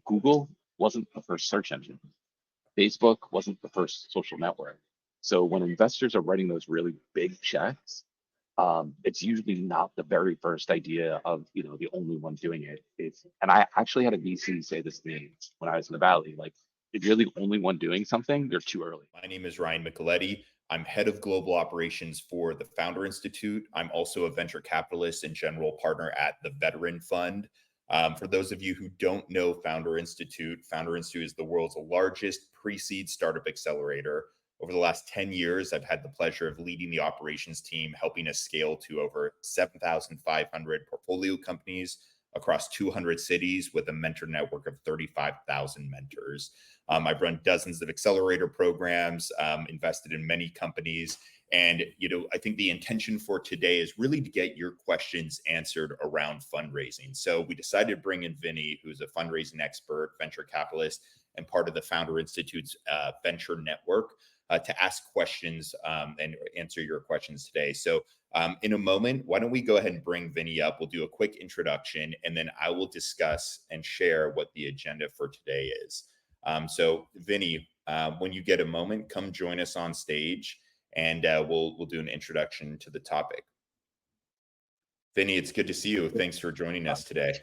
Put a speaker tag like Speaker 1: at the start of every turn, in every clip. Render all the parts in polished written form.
Speaker 1: Google wasn't the first search engine. Facebook wasn't the first social network. So when investors are writing those really big checks, it's usually not the very first idea of the only one doing it. And I actually had a VC say this to me when I was in the Valley, like if you're the only one doing something, you're too early.
Speaker 2: My name is Ryan Micheletti. I'm head of global operations for the Founder Institute. I'm also a venture capitalist and general partner at the Veteran Fund. For those of you who don't know Founder Institute is the world's largest pre-seed startup accelerator. Over the last 10 years, I've had the pleasure of leading the operations team, helping us scale to over 7,500 portfolio companies across 200 cities with a mentor network of 35,000 mentors. I've run dozens of accelerator programs, invested in many companies. And, I think the intention for today is really to get your questions answered around fundraising. So we decided to bring in Vinnie, who's a fundraising expert, venture capitalist, and part of the Founder Institute's venture network, to ask questions and answer your questions today. So in a moment, why don't we go ahead and bring Vinnie up? We'll do a quick introduction, and then I will discuss and share what the agenda for today is. So Vinnie, when you get a moment, come join us on stage, and we'll do an introduction to the topic. Vinnie, it's good to see you. Thanks for joining us today.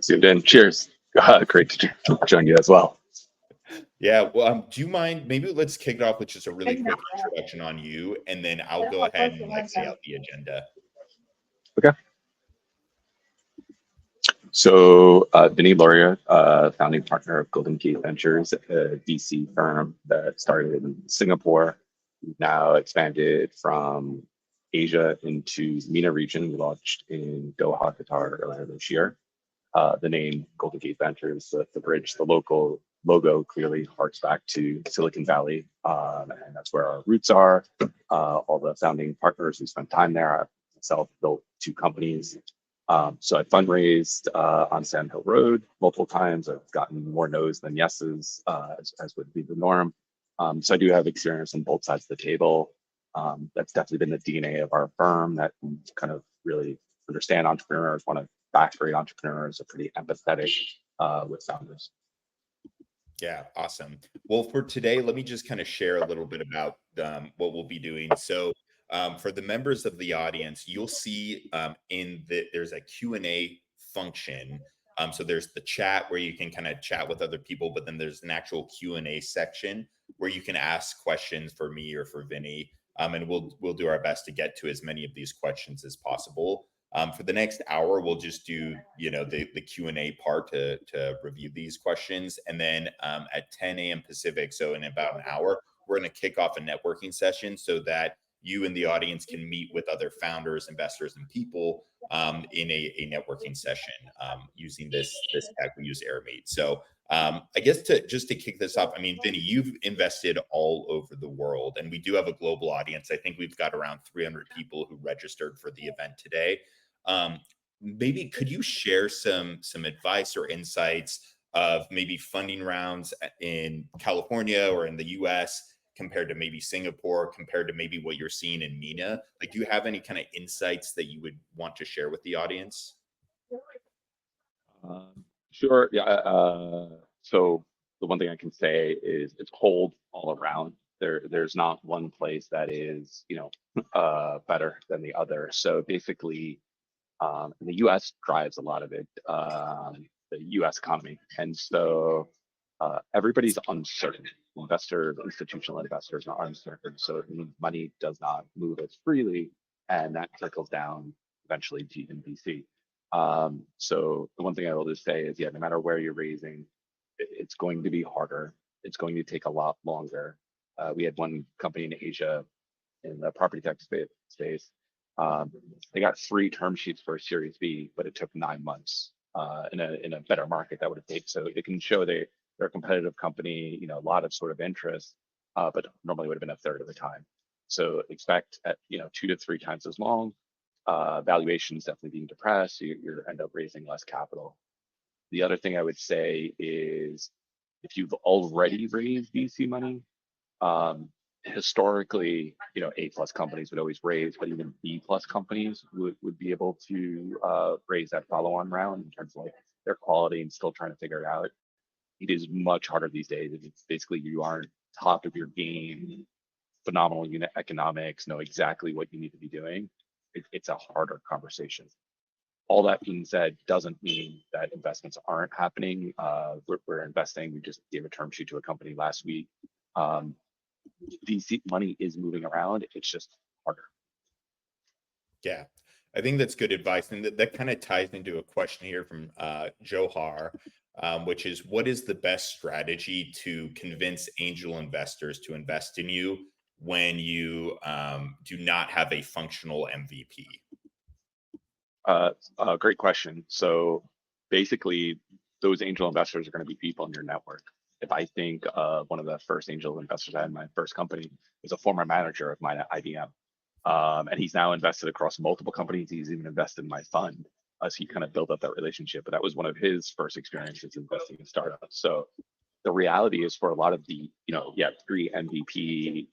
Speaker 1: See you then. Cheers. Great to join you as well.
Speaker 2: Yeah, well, do you mind, maybe let's kick it off with just a really quick introduction on you, and then I'll go ahead and lay out the agenda.
Speaker 1: Okay. So Vinnie Lauria, founding partner of Golden Gate Ventures, a VC firm that started in Singapore, now expanded from Asia into the MENA region. We launched in Doha, Qatar earlier this year. The name Golden Gate Ventures, the bridge, the local logo clearly harks back to Silicon Valley, and that's where our roots are. All the founding partners who spent time there, I myself built 2 companies. So I fundraised on Sand Hill Road multiple times. I've gotten more no's than yeses, as would be the norm. So I do have experience on both sides of the table. That's definitely been the DNA of our firm, that we kind of really understand entrepreneurs, want to back great entrepreneurs, are pretty empathetic with founders.
Speaker 2: Yeah, awesome. Well, for today, let me just kind of share a little bit about what we'll be doing. So for the members of the audience, you'll see there's a Q&A function. So there's the chat where you can kind of chat with other people, but then there's an actual Q&A section where you can ask questions for me or for Vinnie. And we'll do our best to get to as many of these questions as possible. For the next hour, we'll just do, the Q&A part to review these questions. And then at 10 a.m. Pacific, so in about an hour, we're going to kick off a networking session so that you and the audience can meet with other founders, investors, and people in a networking session using this tech. We use AirMeet. So I guess to kick this off, I mean, Vinnie, you've invested all over the world, and we do have a global audience. I think we've got around 300 people who registered for the event today. Maybe could you share some advice or insights of maybe funding rounds in California or in the US compared to maybe Singapore, compared to maybe what you're seeing in MENA? Like, do you have any kind of insights that you would want to share with the audience?
Speaker 1: Sure. Yeah. So the one thing I can say is it's cold all around. There's not one place that is, better than the other. So basically, the U.S. drives a lot of it, the U.S. economy, and so everybody's uncertain. Institutional investors are uncertain, so money does not move as freely, and that trickles down eventually to even VC. So the one thing I will just say is, no matter where you're raising, it's going to be harder. It's going to take a lot longer. We had one company in Asia in the property tech space. They got 3 term sheets for a Series B, but it took 9 months. In a better market, that would have taken. So it can show they're a competitive company, a lot of sort of interest, but normally would have been a third of the time. So expect at 2 to 3 times as long. Valuations definitely being depressed. So you end up raising less capital. The other thing I would say is, if you've already raised VC money, historically, A+ companies would always raise, but even B+ companies would be able to raise that follow-on round in terms of like their quality and still trying to figure it out. It is much harder these days. It's basically you are top of your game, phenomenal unit economics, know exactly what you need to be doing. It's a harder conversation. All that being said, doesn't mean that investments aren't happening. We're investing. We just gave a term sheet to a company last week. Um, VC money is moving around. It's just harder.
Speaker 2: Yeah, I think that's good advice. And that kind of ties into a question here from Johar, which is what is the best strategy to convince angel investors to invest in you when you do not have a functional MVP?
Speaker 1: Great question. So basically, those angel investors are going to be people in your network. If I think one of the first angel investors I had in my first company was a former manager of mine at IBM. And he's now invested across multiple companies. He's even invested in my fund as he kind of built up that relationship. But that was one of his first experiences investing in startups. So the reality is for a lot of the, pre-MVP,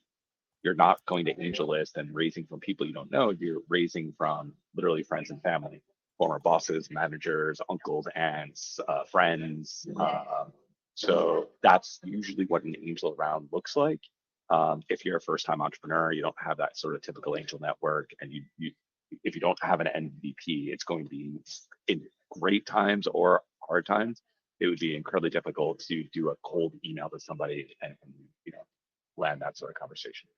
Speaker 1: you're not going to angel list and raising from people you don't know. You're raising from literally friends and family, former bosses, managers, uncles, aunts, friends. So that's usually what an angel round looks like. If you're a first-time entrepreneur, you don't have that sort of typical angel network, and if you don't have an MVP, it's going to be in great times or hard times. It would be incredibly difficult to do a cold email to somebody and land that sort of conversation.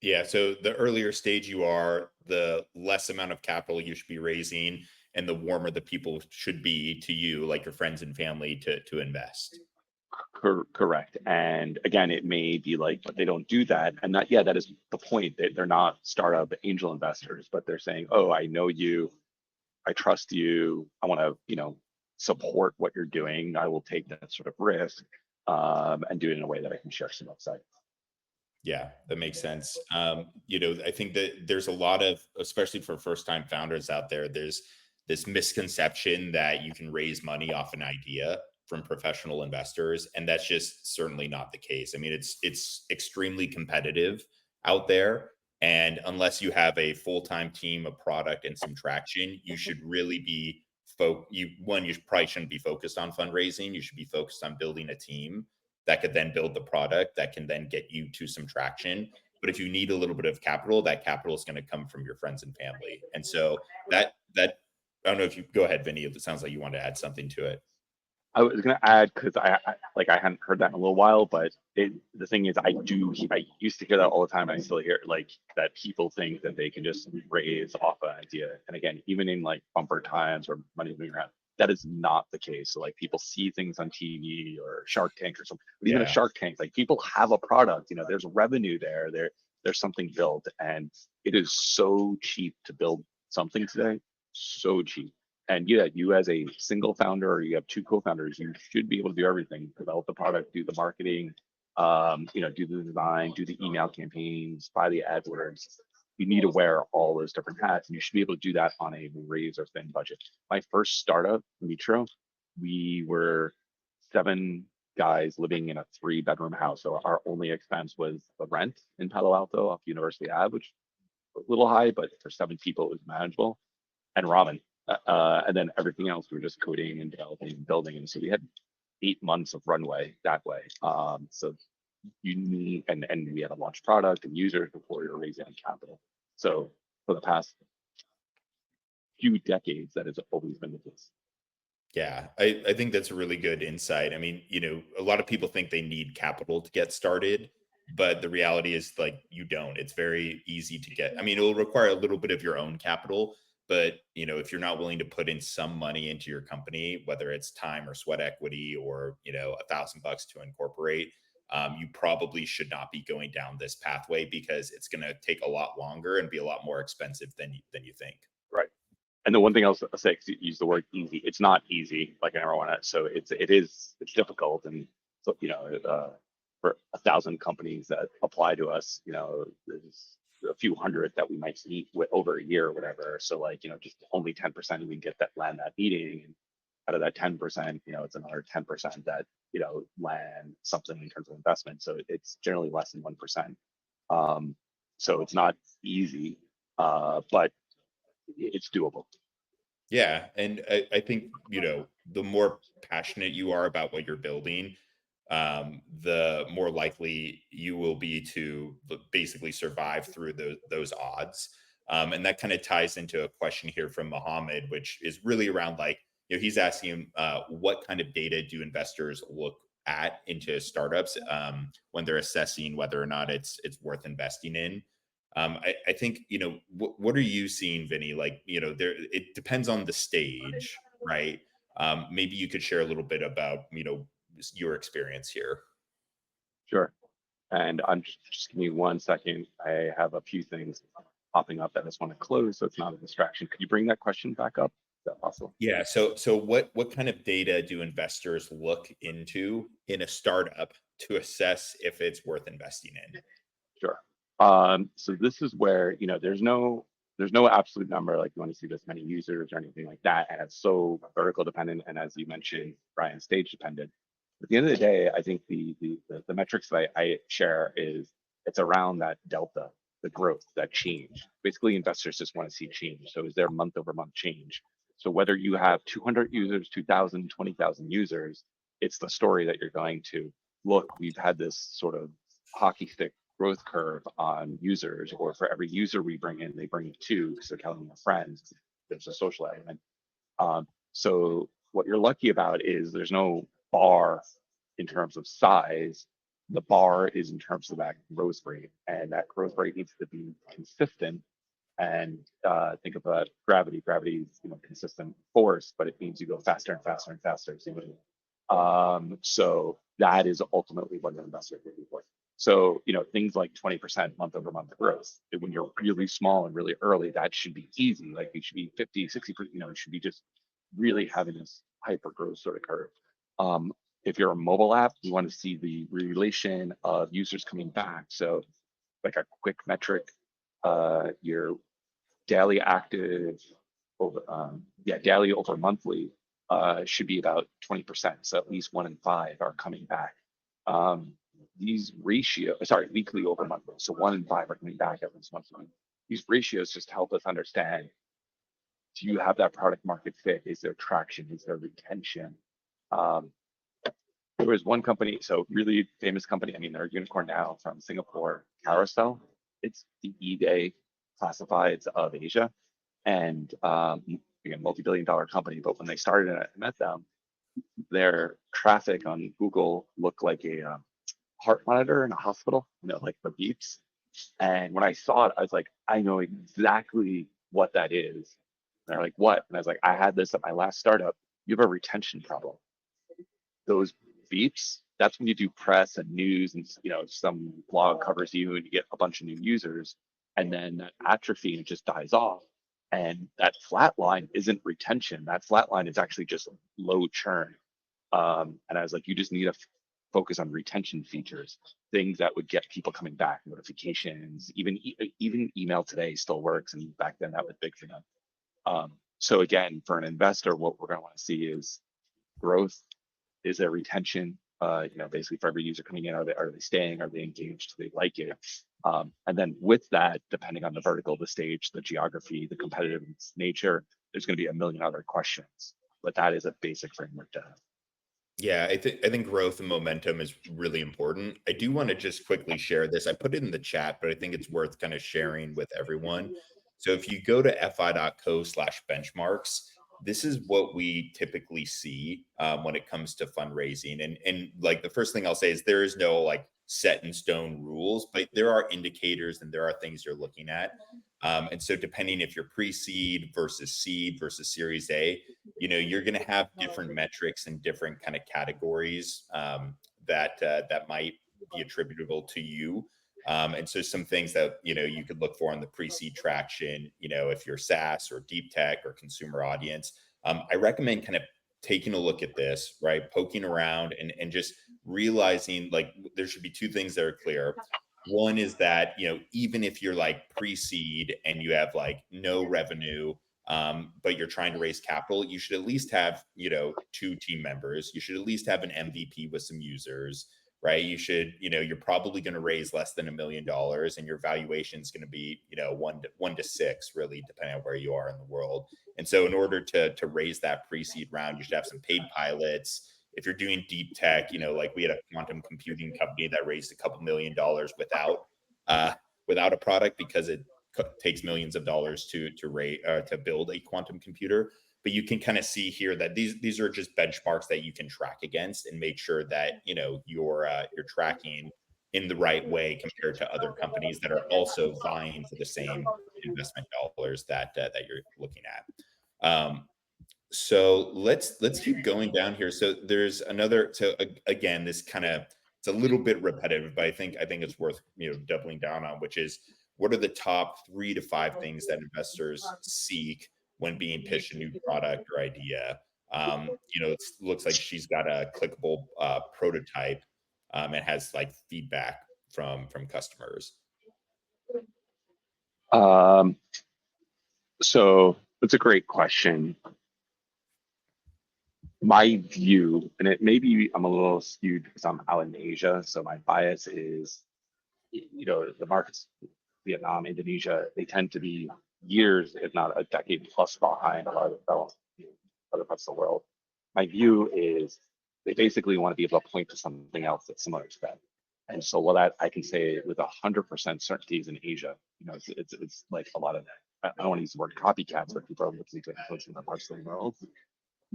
Speaker 2: Yeah, so the earlier stage you are, the less amount of capital you should be raising, and the warmer the people should be to you, like your friends and family, to invest.
Speaker 1: Correct. And again, it may be like, but they don't do that. And that, yeah, that is the point. They're not startup angel investors, but they're saying, oh, I know you, I trust you, I want to, support what you're doing. I will take that sort of risk and do it in a way that I can share some upside.
Speaker 2: Yeah, that makes sense. I think that there's a lot of, especially for first-time founders out there, there's this misconception that you can raise money off an idea from professional investors, and that's just certainly not the case. I mean, it's extremely competitive out there, and unless you have a full-time team, a product, and some traction, you should really be you probably shouldn't be focused on fundraising. You should be focused on building a team that could then build the product that can then get you to some traction. But if you need a little bit of capital, that capital is going to come from your friends and family. And so that I don't know if you go ahead, Vinny. It sounds like you want to add something to it.
Speaker 1: I was gonna add because I hadn't heard that in a little while, but the thing is I used to hear that all the time, and I still hear it, like that people think that they can just raise off an idea. And again, even in like bumper times or money moving around, that is not the case. So like people see things on TV or Shark Tank or something, but even a
Speaker 2: Yeah.
Speaker 1: Shark Tank, like people have a product, there's revenue there, there's something built, and it is so cheap to build something today, so cheap. And yeah, you as a single founder or you have two co-founders, you should be able to do everything: develop the product, do the marketing, do the design, do the email campaigns, buy the AdWords. You need to wear all those different hats, and you should be able to do that on a razor thin budget. My first startup, Meetro, we were 7 guys living in a 3-bedroom house. So our only expense was the rent in Palo Alto off University Ave, which was a little high, but for 7 people, it was manageable, and ramen. And then everything else, we were just coding and developing and building. And so we had 8 months of runway that way. So you need, and we had a launch product and users before you're raising capital. So for the past few decades, that has always been the case.
Speaker 2: Yeah, I think that's a really good insight. I mean, a lot of people think they need capital to get started, but the reality is like you don't. It's very easy to get. I mean, it'll require a little bit of your own capital, but if you're not willing to put in some money into your company, whether it's time or sweat equity or $1,000 to incorporate, you probably should not be going down this pathway because it's going to take a lot longer and be a lot more expensive than you think.
Speaker 1: Right. And the one thing I'll say, 'cause you use the word easy, it's not easy like I never want to. So it's difficult. And so, for 1,000 companies that apply to us, there's a few hundred that we might meet with over a year or whatever. So like, just only 10% we get that land that meeting. And out of that 10%, it's another 10% that, land something in terms of investment. So it's generally less than 1%. So it's not easy, but it's doable.
Speaker 2: Yeah, and I think the more passionate you are about what you're building, the more likely you will be to basically survive through those odds. And that kind of ties into a question here from Mohammed, which is really around like, he's asking what kind of data do investors look at into startups when they're assessing whether or not it's worth investing in. I think, what are you seeing, Vinny? Like, there, it depends on the stage, right? Maybe you could share a little bit about, your experience here.
Speaker 1: Sure. And I'm just give me 1 second. I have a few things popping up that I just want to close so it's not a distraction. Could you bring that question back up? Is that possible?
Speaker 2: Yeah. So what kind of data do investors look into in a startup to assess if it's worth investing in?
Speaker 1: Sure. So this is where, there's no absolute number, like you want to see this many users or anything like that. And it's so vertical dependent. And as you mentioned, Brian, stage dependent. At the end of the day, I think the metrics that I share is it's around that delta, the growth, that change. Basically, investors just want to see change. So is there month over month change? So whether you have 200 users, 2,000, 20,000 users, it's the story that you're going to look. We've had this sort of hockey stick growth curve on users, or for every user we bring in, they bring in two because they're counting their friends. There's a social element. So what you're lucky about is there's no bar in terms of size. The bar is in terms of that growth rate, and that growth rate needs to be consistent. And think about gravity. Gravity is consistent force, but it means you go faster and faster and faster. So that is ultimately what an investor is looking for. So, things like 20% month over month growth, when you're really small and really early, that should be easy. Like it should be 50, 60%, it should be just really having this hyper growth sort of curve. If you're a mobile app, you want to see the relation of users coming back. So like a quick metric, your daily active over, daily over monthly should be about 20%. So at least 1 in 5 are coming back. These weekly over monthly. So 1 in 5 are coming back at least once a week. These ratios just help us understand, do you have that product market fit? Is there traction? Is there retention? There was one company, so really famous company, I mean, they're a unicorn now, from Singapore, Carousel. It's the eBay classifieds of Asia. And again, multi-billion-dollar company, but when they started and I met them, their traffic on Google looked like a heart monitor in a hospital, like the beeps. And when I saw it, I was like, I know exactly what that is. And they're like, what? And I was like, I had this at my last startup. You have a retention problem. Those beeps, that's when you do press and news and some blog covers you and you get a bunch of new users, and then that atrophy and it just dies off. And that flat line isn't retention. That flat line is actually just low churn. And I was like, you just need to focus on retention features, things that would get people coming back, notifications, even email today still works. And back then that was big for them. So again, for an investor, what we're going to want to see is growth. Is there retention? Basically for every user coming in, are they staying? Are they engaged? Do they like it? And then with that, depending on the vertical, the stage, the geography, the competitive nature, there's going to be a million other questions. But that is a basic framework to have.
Speaker 2: Yeah, I think growth and momentum is really important. I do want to just quickly share this. I put it in the chat, but I think it's worth kind of sharing with everyone. So if you go to fi.co/benchmarks, this is what we typically see when it comes to fundraising. And like the first thing I'll say is there is no like set in stone rules, but there are indicators and there are things you're looking at. And so depending if you're pre-seed versus seed versus Series A, you're going to have different metrics and different kind of categories that might be attributable to you. And so some things that you could look for on the pre-seed traction, if you're SaaS or deep tech or consumer audience. I recommend kind of taking a look at this, right? Poking around and just realizing like there should be two things that are clear. One is that, even if you're like pre-seed and you have like no revenue, but you're trying to raise capital, you should at least have, 2 team members. You should at least have an MVP with some users. right? You should, you're probably going to raise less than $1 million, and your valuation is going to be, one to six, really, depending on where you are in the world. And so in order to raise that pre-seed round, you should have some paid pilots. If you're doing deep tech, like we had a quantum computing company that raised a couple $1 million without a product, because it takes millions of dollars to build a quantum computer. But you can kind of see here that these are just benchmarks that you can track against and make sure that you're tracking in the right way compared to other companies that are also vying for the same investment dollars that you're looking at. So let's keep going down here. So there's another. So again, this kind of, it's a little bit repetitive, but I think it's worth doubling down on, which is, what are the top 3 to 5 things that investors seek when being pitched a new product or idea? It looks like she's got a clickable prototype, and has like feedback from customers.
Speaker 1: So it's a great question. My view, and it maybe I'm a little skewed because I'm out in Asia, so my bias is, the markets, Vietnam, Indonesia, they tend to be years, if not a decade plus behind a lot of developed other parts of the world. My view is they basically want to be able to point to something else that's similar to that. And so what I can say with 100% certainty is in Asia. It's like a lot of, I don't want to use the word copycats, but people are looking to influence in other parts of the world,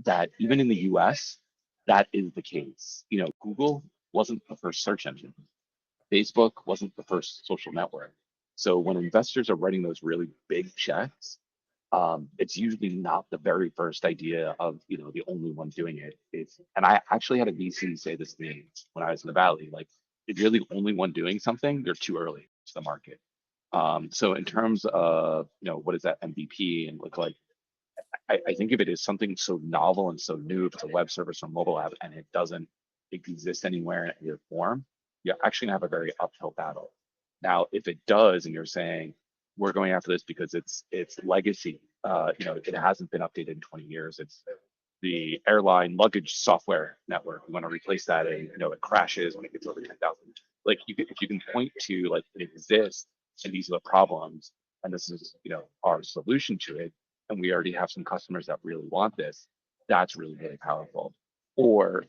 Speaker 1: that even in the US, that is the case. Google wasn't the first search engine. Facebook wasn't the first social network. So when investors are writing those really big checks, it's usually not the very first idea of the only one doing it. And I actually had a VC say this to me when I was in the Valley, like, if you're the only one doing something, you're too early to the market. So in terms of what does that MVP and look like, I think if it is something so novel and so new, if it's a web service or mobile app and it doesn't exist anywhere in any form, you're actually gonna have a very uphill battle. Now, if it does, and you're saying we're going after this because it's legacy, it hasn't been updated in 20 years. It's the airline luggage software network. We want to replace that, and it crashes when it gets over 10,000. Like, if you can point to like it exists and these are the problems, and this is our solution to it, and we already have some customers that really want this, that's really, really powerful. Or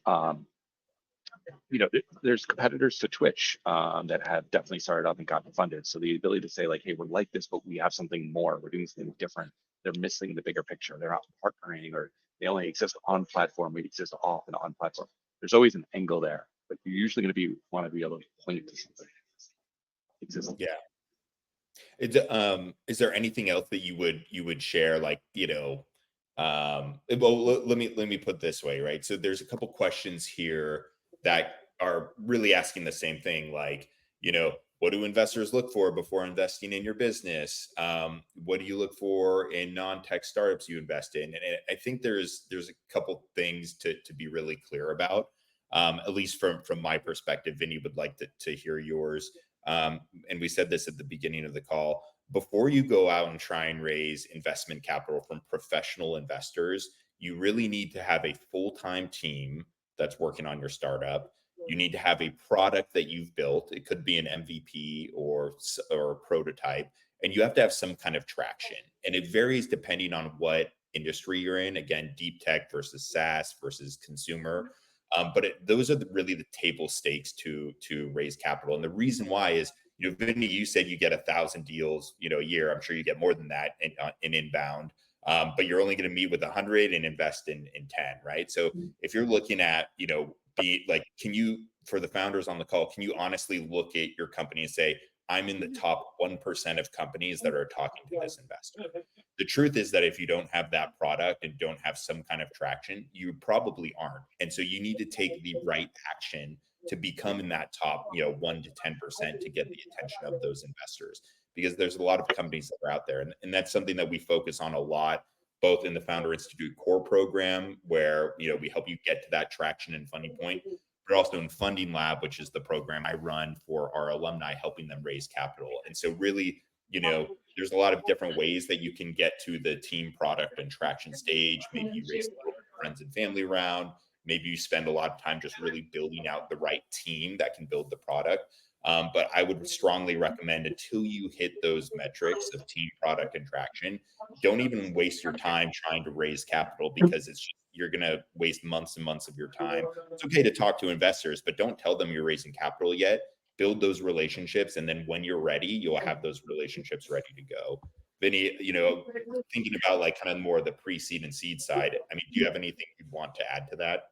Speaker 1: there's competitors to Twitch that have definitely started up and gotten funded. So the ability to say like, hey, we're like this, but we have something more. We're doing something different. They're missing the bigger picture. They're not partnering, or they only exist on platform. We exist off and on platform. There's always an angle there, but you're usually going to want to be able to point to something existing.
Speaker 2: Yeah. Is there anything else that you would share, like, well, let me put it this way, right? So there's a couple questions here that are really asking the same thing, like, what do investors look for before investing in your business? What do you look for in non-tech startups you invest in? And I think there's a couple things to be really clear about, at least from my perspective. Vinny, would like to hear yours. And we said this at the beginning of the call. Before you go out and try and raise investment capital from professional investors, you really need to have a full-time team that's working on your startup. You need to have a product that you've built. It could be an MVP or a prototype, and you have to have some kind of traction. And it varies depending on what industry you're in. Again, deep tech versus SaaS versus consumer. But those are really the table stakes to raise capital. And the reason why is, Vinny, you said you get 1,000 deals, a year. I'm sure you get more than that in inbound, but you're only going to meet with 100 and invest in 10, right? So if you're looking at, can you, for the founders on the call, can you honestly look at your company and say, I'm in the top 1% of companies that are talking to this investor? The truth is that if you don't have that product and don't have some kind of traction, you probably aren't. And so you need to take the right action to become in that top, 1 to 10% to get the attention of those investors, because there's a lot of companies that are out there. And that's something that we focus on a lot, both in the Founder Institute core program, where, we help you get to that traction and funding point, but also in Funding Lab, which is the program I run for our alumni, helping them raise capital. And so really, there's a lot of different ways that you can get to the team product and traction stage. Maybe you raise a little friends and family round. maybe you spend a lot of time just really building out the right team that can build the product. But I would strongly recommend, until you hit those metrics of team, product, and traction, don't even waste your time trying to raise capital, because you're going to waste months and months of your time. It's okay to talk to investors, but don't tell them you're raising capital yet. Build those relationships, and then when you're ready, you'll have those relationships ready to go. Vinny, thinking about like kind of more the pre-seed and seed side, I mean, do you have anything you want to add to that?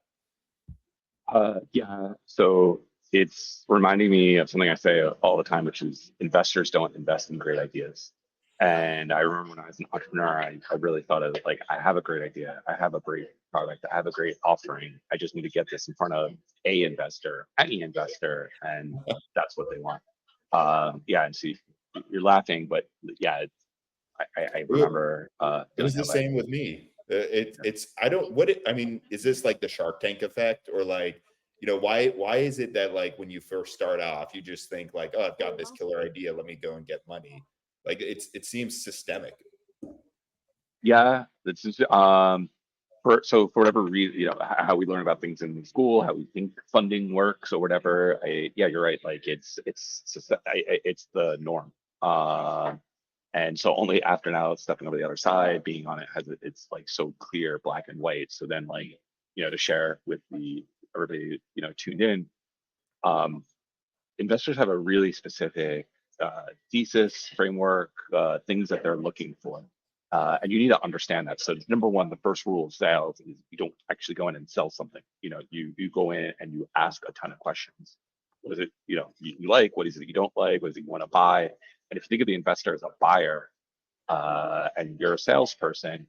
Speaker 1: Yeah, so it's reminding me of something I say all the time, which is investors don't invest in great ideas. And I remember when I was an entrepreneur, I really thought of like, I have a great idea, I have a great product, I have a great offering. I just need to get this in front of a investor, any investor, and that's what they want. Yeah, and so you're laughing, but yeah, I remember
Speaker 2: It
Speaker 1: feeling
Speaker 2: was the
Speaker 1: that way.
Speaker 2: same with me. It's I don't what it, I mean, is this like the Shark Tank effect, or like, why is it that like when you first start off, you just think like, oh, I've got this killer idea, let me go and get money. Like it seems systemic.
Speaker 1: Yeah, that's just, for whatever reason, how we learn about things in school, how we think funding works or whatever. Yeah, you're right. Like it's the norm. And so only after now stepping over the other side, being on it, it's like so clear, black and white. So then like, to share with the everybody, tuned in, um, investors have a really specific thesis, framework, things that they're looking for. And you need to understand that. So number one, the first rule of sales is you don't actually go in and sell something. You go in and you ask a ton of questions. What is it, you like? What is it you don't like? What is it you want to buy? And if you think of the investor as a buyer, and you're a salesperson,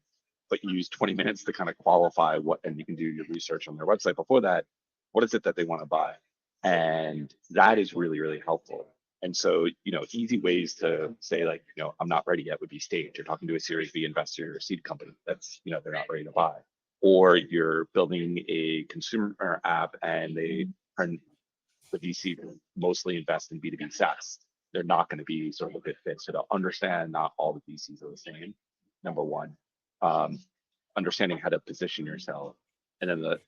Speaker 1: but you use 20 minutes to kind of qualify what, and you can do your research on their website before that, what is it that they want to buy? And that is really, really helpful. And so, easy ways to say like, I'm not ready yet would be stage. You're talking to a Series B investor or seed company that's, they're not ready to buy. Or you're building a consumer app and the VC mostly invest in B2B SaaS. They're not going to be sort of a good fit. So to understand not all the VCs are the same, number one, um, understanding how to position yourself. And then the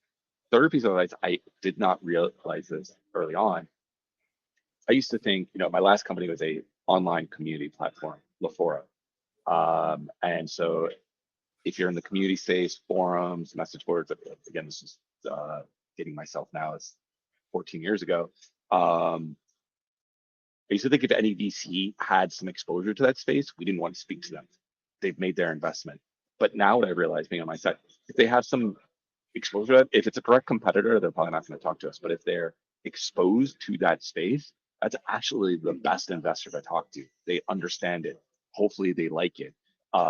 Speaker 1: third piece of advice, I did not realize this early on. I used to think, my last company was a online community platform, Lefora. And so if you're in the community space, forums, message boards, again, this is dating myself now, it's 14 years ago. I used to think if any VC had some exposure to that space, we didn't want to speak to them. They've made their investment. But now what I realize being on my side, if they have some exposure, if it's a direct competitor, they're probably not going to talk to us. But if they're exposed to that space, that's actually the best investor to talk to. They understand it. Hopefully they like it.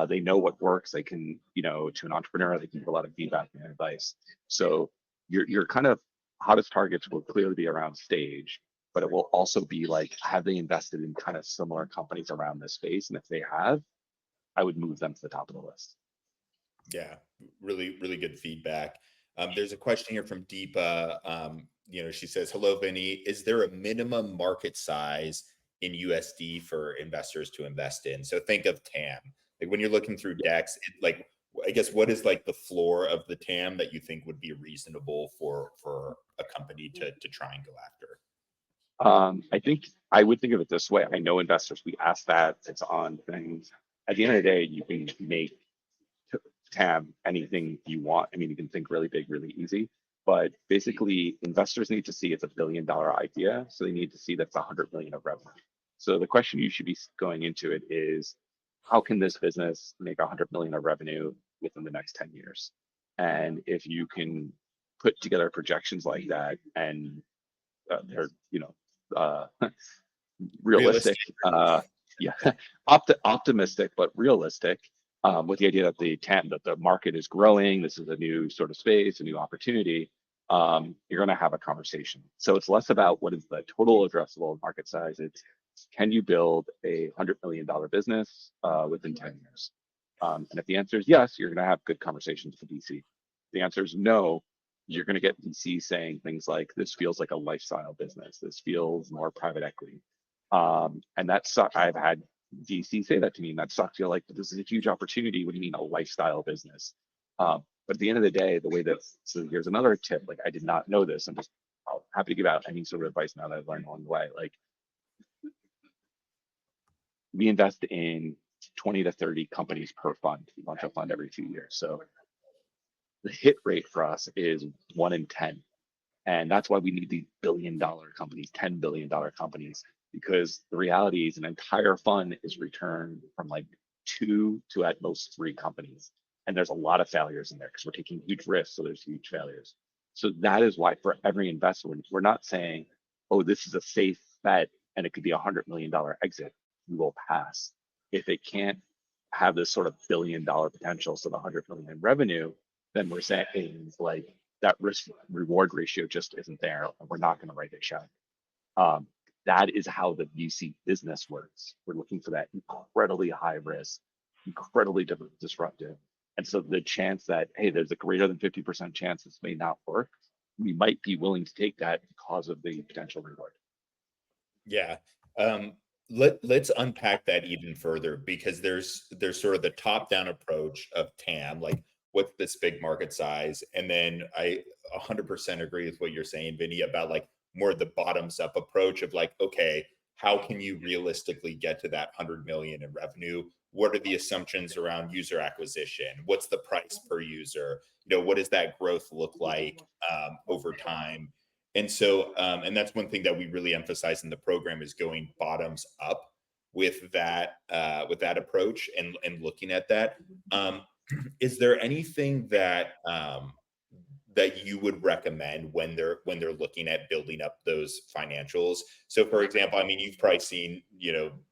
Speaker 1: They know what works. They can, to an entrepreneur, they can give a lot of feedback and advice. So your kind of hottest targets will clearly be around stage, but it will also be like, have they invested in kind of similar companies around this space? And if they have, I would move them to the top of the list.
Speaker 2: Yeah, really, really good feedback. There's a question here from Deepa. She says, "Hello, Vinny. Is there a minimum market size in USD for investors to invest in?" So think of TAM. Like when you're looking through decks, I guess what is like the floor of the TAM that you think would be reasonable for a company to try and go after?
Speaker 1: I think I would think of it this way. I know investors, we ask that, it's on things. At the end of the day, you can make TAM anything you want. I mean, you can think really big, really easy, but basically investors need to see it's $1 billion idea. So they need to see that's 100 million of revenue. So the question you should be going into it is, how can this business make 100 million of revenue within the next 10 years? And if you can put together projections like that, and they're, uh, realistic,
Speaker 2: Realistic.
Speaker 1: yeah, optimistic, but realistic, with the idea that that the market is growing. This is a new sort of space, a new opportunity. You're going to have a conversation. So it's less about what is the total addressable market size. It's, can you build a $100 million business within 10 years? And if the answer is yes, you're going to have good conversations with VC. If the answer is no, you're going to get VC saying things like, this feels like a lifestyle business. This feels more private equity. And that's, I've had VC say that to me, and that sucks. You're like, this is a huge opportunity. What do you mean a lifestyle business? But at the end of the day, the way that, so here's another tip, like I did not know this. I'm just happy to give out any sort of advice now that I've learned along the way. Like we invest in 20 to 30 companies per fund. We launch a fund every 2 years. So the hit rate for us is 1 in 10. And that's why we need these billion-dollar companies, $10 billion companies, because the reality is an entire fund is returned from like 2 to at most 3 companies. And there's a lot of failures in there because we're taking huge risks. So there's huge failures. So that is why for every investment, we're not saying, oh, this is a safe bet and it could be $100 million exit. We will pass. If it can't have this sort of billion-dollar potential, so the 100 million in revenue, then we're saying like that risk reward ratio just isn't there, and we're not going to write a check. That is how the VC business works. We're looking for that incredibly high risk, incredibly disruptive. And so the chance that, hey, there's a greater than 50% chance this may not work, we might be willing to take that because of the potential reward.
Speaker 2: Yeah. Let's unpack that even further, because there's sort of the top-down approach of TAM, like what's this big market size? And then I 100% agree with what you're saying, Vinny, about like more the bottoms up approach of like, okay, how can you realistically get to that 100 million in revenue? What are the assumptions around user acquisition? What's the price per user? What does that growth look like over time? And so, and that's one thing that we really emphasize in the program is going bottoms up with that approach and looking at that. Is there anything that that you would recommend when they're looking at building up those financials? So, for example, I mean, you've probably seen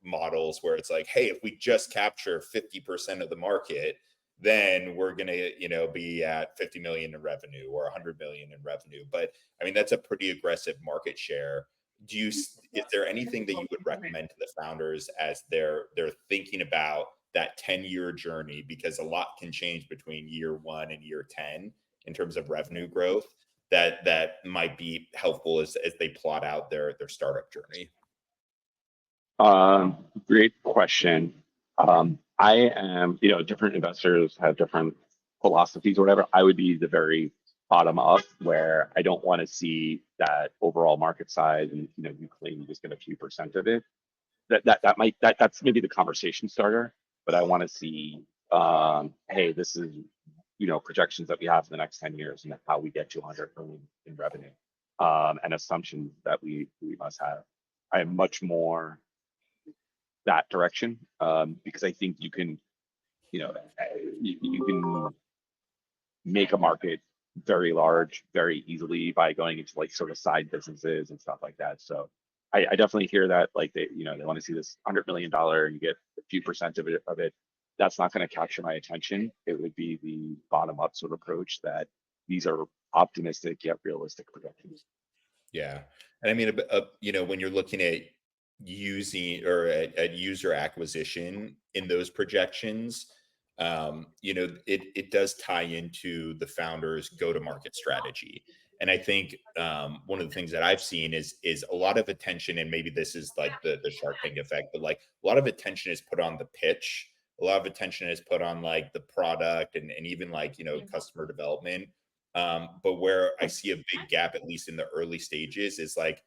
Speaker 2: models where it's like, hey, if we just capture 50% of the market, then we're going to be at 50 million in revenue or 100 million in revenue. But I mean, that's a pretty aggressive market share. Is there anything that you would recommend to the founders as they're thinking about that 10-year journey, because a lot can change between year 1 and year 10 in terms of revenue growth, that might be helpful as they plot out their startup journey?
Speaker 1: Great question. I am, different investors have different philosophies or whatever. I would be the very bottom up, where I don't want to see that overall market size and you claim you just get a few percent of it. That's maybe the conversation starter, but I want to see, hey, this is projections that we have for the next 10 years and how we get to 100 million in revenue, and assumptions that we must have. I am much more that direction, because I think you can make a market very large very easily by going into like sort of side businesses and stuff like that. So I definitely hear that, like they want to see this $100 million and you get a few percent of it. That's not going to capture my attention. It would be the bottom up sort of approach that these are optimistic yet realistic projections.
Speaker 2: Yeah. And I mean, when you're looking at using or at user acquisition in those projections, it does tie into the founder's go-to-market strategy. And I think one of the things that I've seen is a lot of attention, and maybe this is like the Shark Tank effect, but like a lot of attention is put on the pitch. A lot of attention is put on like the product and even like, customer development. But where I see a big gap, at least in the early stages, is like,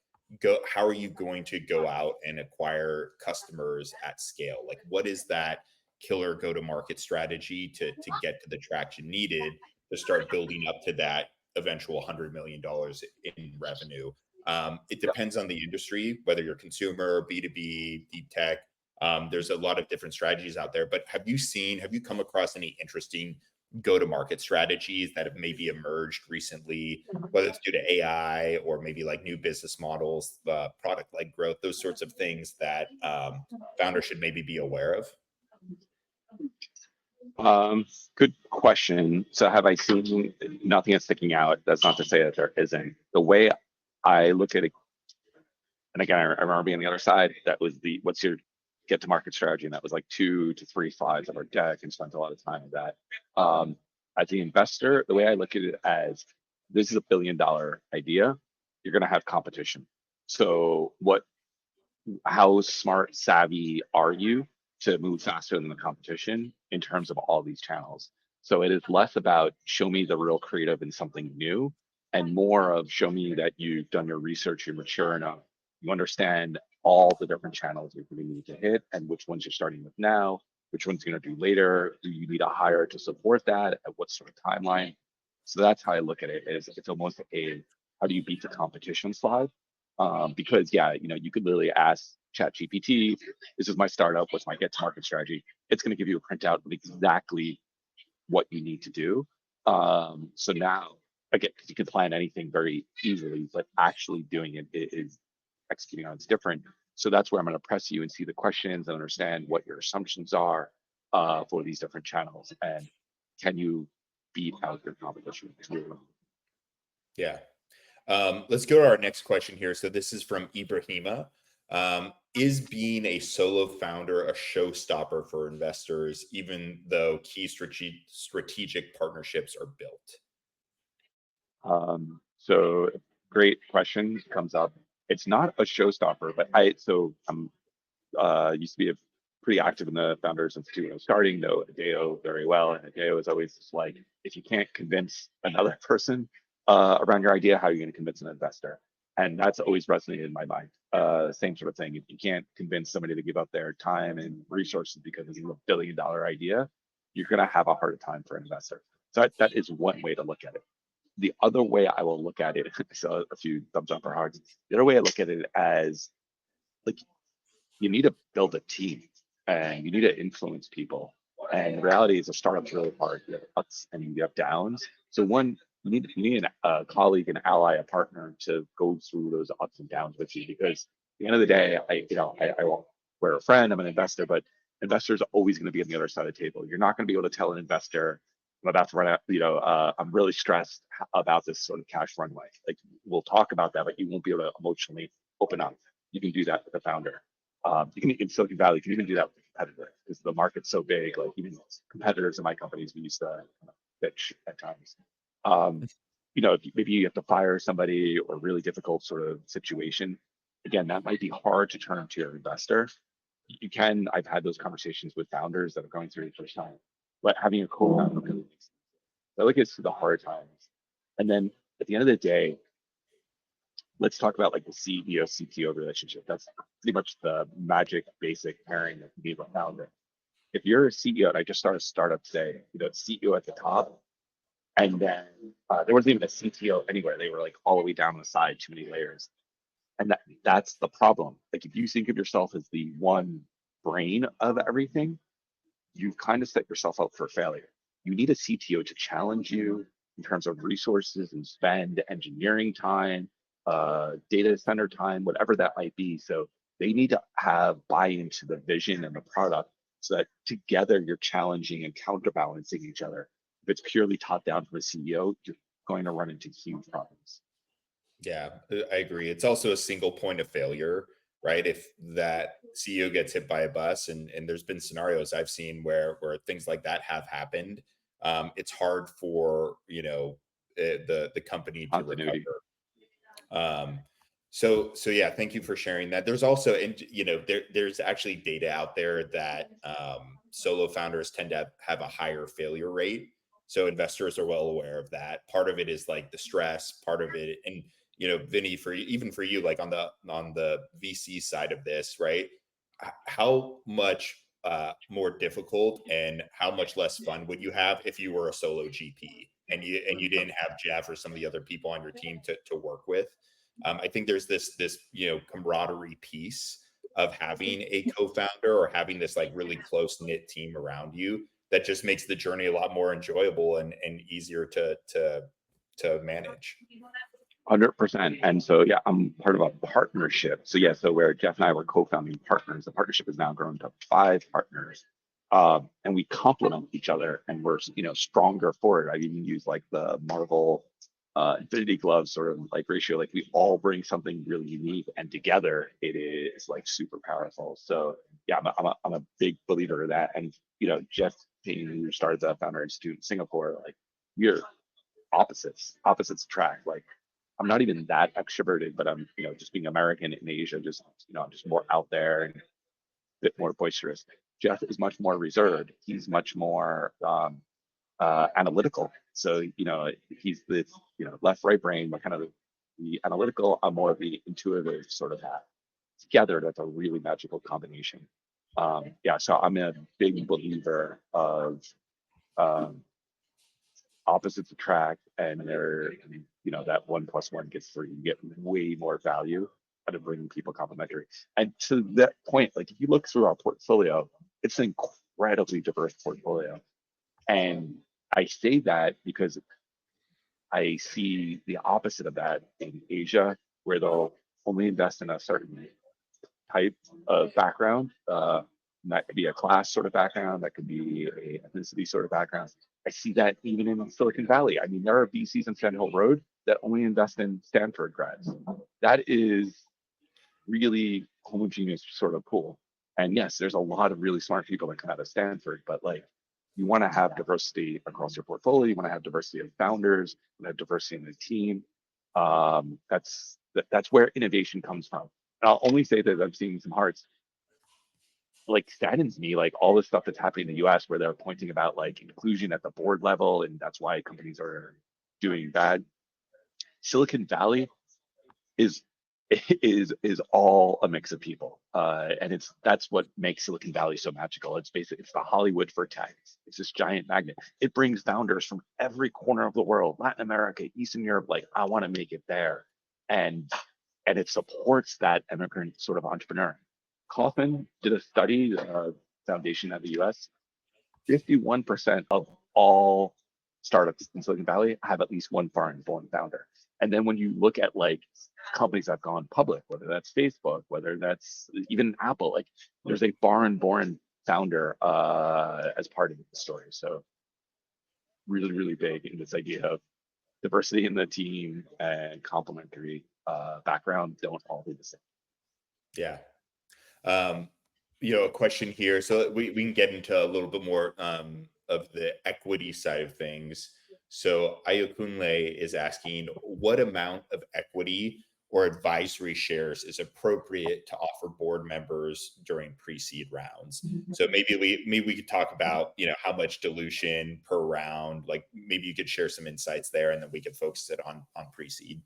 Speaker 2: how are you going to go out and acquire customers at scale? Like, what is that killer go-to-market strategy to get to the traction needed to start building up to that eventual $100 million in revenue? It depends on the industry, whether you're consumer, B2B, deep tech. There's a lot of different strategies out there, but have you come across any interesting go-to-market strategies that have maybe emerged recently, whether it's due to AI or maybe like new business models, product-led growth, those sorts of things that founders should maybe be aware of?
Speaker 1: Good question. So have I seen nothing that's sticking out? That's not to say that there isn't. The way I look at it, and again, I remember being on the other side, that was what's your get to market strategy, and that was like 2 to 3 slides of our deck, and spent a lot of time with that. As the investor, the way I look at it as, this is $1 billion idea, you're going to have competition. So how smart, savvy are you to move faster than the competition in terms of all these channels? So it is less about show me the real creative in something new and more of show me that you've done your research, you're mature enough, you understand all the different channels you're going to need to hit and which ones you're starting with now, which one's going to do later, do you need a hire to support that, at what sort of timeline. So that's how I look at it. Is it's almost a how do you beat the competition slide? Because yeah, you could literally ask ChatGPT, this is my startup, what's my get to market strategy? It's going to give you a printout of exactly what you need to do. So now, again, because you can plan anything very easily, but actually doing it is executing on it's different. So that's where I'm going to press you and see the questions and understand what your assumptions are for these different channels, and can you beat out your competition?
Speaker 2: Yeah. Let's go to our next question here. So this is from Ibrahima. Is being a solo founder a showstopper for investors, even though key strategic partnerships are built?
Speaker 1: So great question comes up. It's not a showstopper, but I'm used to be pretty active in the Founders Institute when I was starting, know Adeo very well. And Adeo is always just like, if you can't convince another person around your idea, how are you going to convince an investor? And that's always resonated in my mind. Same sort of thing. If you can't convince somebody to give up their time and resources because it's $1 billion idea, you're going to have a harder time for an investor. So that is one way to look at it. The other way I will look at it, I saw a few thumbs up or hearts. The other way I look at it as like you need to build a team and you need to influence people. And the reality is a startup's really hard. You have ups and you have downs. So one, you need a colleague, an ally, a partner to go through those ups and downs with you. Because at the end of the day, I won't wear a friend. I'm an investor, but investors are always going to be on the other side of the table. You're not going to be able to tell an investor, I'm about to run out, I'm really stressed about this sort of cash runway. Like we'll talk about that, but you won't be able to emotionally open up. You can do that with the founder. You can in Silicon Valley, you can even do that with a competitor because the market's so big. Like even competitors in my companies, we used to pitch at times. Um, if maybe you have to fire somebody or a really difficult sort of situation, again, that might be hard to turn to your investor. You can. I've had those conversations with founders that are going through the first time, but having a co-founder really makes sense. That like gets to the hard times, and then at the end of the day, let's talk about like the CEO CTO relationship. That's pretty much the magic basic pairing that can be a founder. If you're a CEO, and I just started a startup today, CEO at the top, and then there wasn't even a CTO anywhere. They were like all the way down on the side, too many layers. And that's the problem. Like if you think of yourself as the one brain of everything, you've kind of set yourself up for failure. You need a CTO to challenge you in terms of resources and spend, engineering time, data center time, whatever that might be. So they need to have buy-in to the vision and the product so that together you're challenging and counterbalancing each other. If it's purely top down from a CEO, you're going to run into huge problems.
Speaker 2: Yeah, I agree. It's also a single point of failure, right? If that CEO gets hit by a bus, and there's been scenarios I've seen where things like that have happened, it's hard for the company to recover.
Speaker 1: Continuity.
Speaker 2: So yeah, thank you for sharing that. There's also, and there's actually data out there that solo founders tend to have a higher failure rate. So investors are well aware of that. Part of it is like the stress, part of it, and Vinny, even for you, like on the VC side of this, right? How much more difficult and how much less fun would you have if you were a solo GP and you didn't have Jeff or some of the other people on your team to work with? I think there's this camaraderie piece of having a co-founder or having this like really close knit team around you that just makes the journey a lot more enjoyable and easier to manage.
Speaker 1: 100%. And so, yeah, I'm part of a partnership. So, yeah, so where Jeff and I were co-founding partners, the partnership has now grown to 5 partners. And we complement each other and we're, stronger for it. I even use like the Marvel Infinity Glove sort of like ratio. Like we all bring something really unique and together it is like super powerful. So, yeah, I'm a big believer of that. And, Jeff, who started the Founder Institute in Singapore, like we're opposites track. Like I'm not even that extroverted, but I'm, just being American in Asia, just, I'm just more out there and a bit more boisterous. Jeff is much more reserved. He's much more analytical. So, he's the, left, right brain, but kind of the analytical, I'm more of the intuitive sort of that. Together, that's a really magical combination. Yeah, so I'm a big believer of um, opposites attract, and that 1+1 gets 3. You get way more value out of bringing people complementary. And to that point, like if you look through our portfolio, it's an incredibly diverse portfolio. And I say that because I see the opposite of that in Asia, where they'll only invest in a certain type of background. And that could be a class sort of background, that could be a ethnicity sort of background. I see that even in Silicon Valley. I mean, there are VCs in Sand Hill Road that only invest in Stanford grads. That is really homogeneous sort of pool. And yes, there's a lot of really smart people that come out of Stanford, but like you want to have diversity across your portfolio. You want to have diversity of founders, you want to have diversity in the team. That's where innovation comes from. And I'll only say that I'm seeing some hearts like saddens me, like all the stuff that's happening in the US where they're pointing about like inclusion at the board level, and that's why companies are doing bad. Silicon Valley is is all a mix of people, and that's what makes Silicon Valley so magical. It's the Hollywood for tech. It's this giant magnet. It brings founders from every corner of the world, Latin America, Eastern Europe. Like I want to make it there, and it supports that immigrant sort of entrepreneur. Kauffman did a study, foundation at the US. 51% of all startups in Silicon Valley have at least one foreign-born founder. And then when you look at like companies that have gone public, whether that's Facebook, whether that's even Apple, like there's a foreign-born founder as part of the story. So really, really big in this idea of diversity in the team and complementary background don't all be the same.
Speaker 2: Yeah. A question here. So we can get into a little bit more of the equity side of things. So Ayokunle is asking, what amount of equity or advisory shares is appropriate to offer board members during pre-seed rounds? So maybe we could talk about, how much dilution per round, like maybe you could share some insights there, and then we could focus it on pre-seed.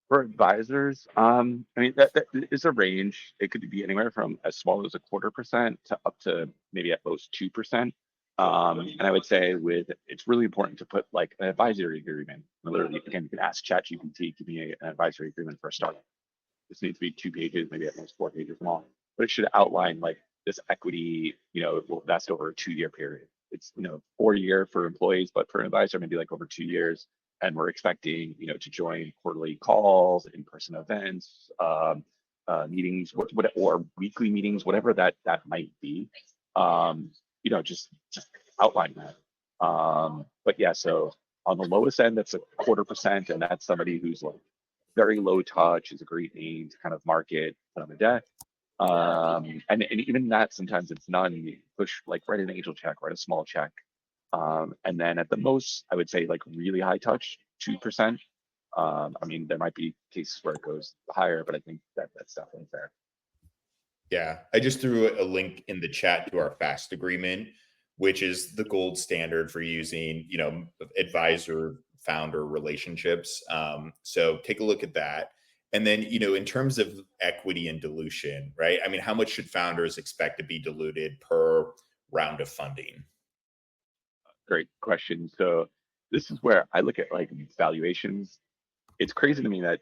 Speaker 1: For advisors, I mean, that is a range. It could be anywhere from as small as 1/4% to up to maybe at most 2%. And I would say it's really important to put like an advisory agreement. Literally, again, you can ask ChatGPT, give me an advisory agreement for a startup. This needs to be 2 pages, maybe at most 4 pages long, but it should outline like this equity, it will vest over a 2-year period. It's, 4-year for employees, but for an advisor, maybe like over 2 years. And we're expecting, to join quarterly calls, in-person events, meetings, or weekly meetings, whatever that might be. Just outline that. But yeah, so on the lowest end, that's 1/4%, and that's somebody who's like very low touch, is a great name to kind of market, put on the deck. And even that, sometimes it's none. You push like write an angel check, write a small check. And then at the most, I would say like really high touch, 2%. I mean, there might be cases where it goes higher, but I think that's definitely fair.
Speaker 2: Yeah, I just threw a link in the chat to our FAST agreement, which is the gold standard for using, advisor founder relationships. So take a look at that. And then, in terms of equity and dilution, right? I mean, how much should founders expect to be diluted per round of funding?
Speaker 1: Great question. So this is where I look at like valuations. It's crazy to me that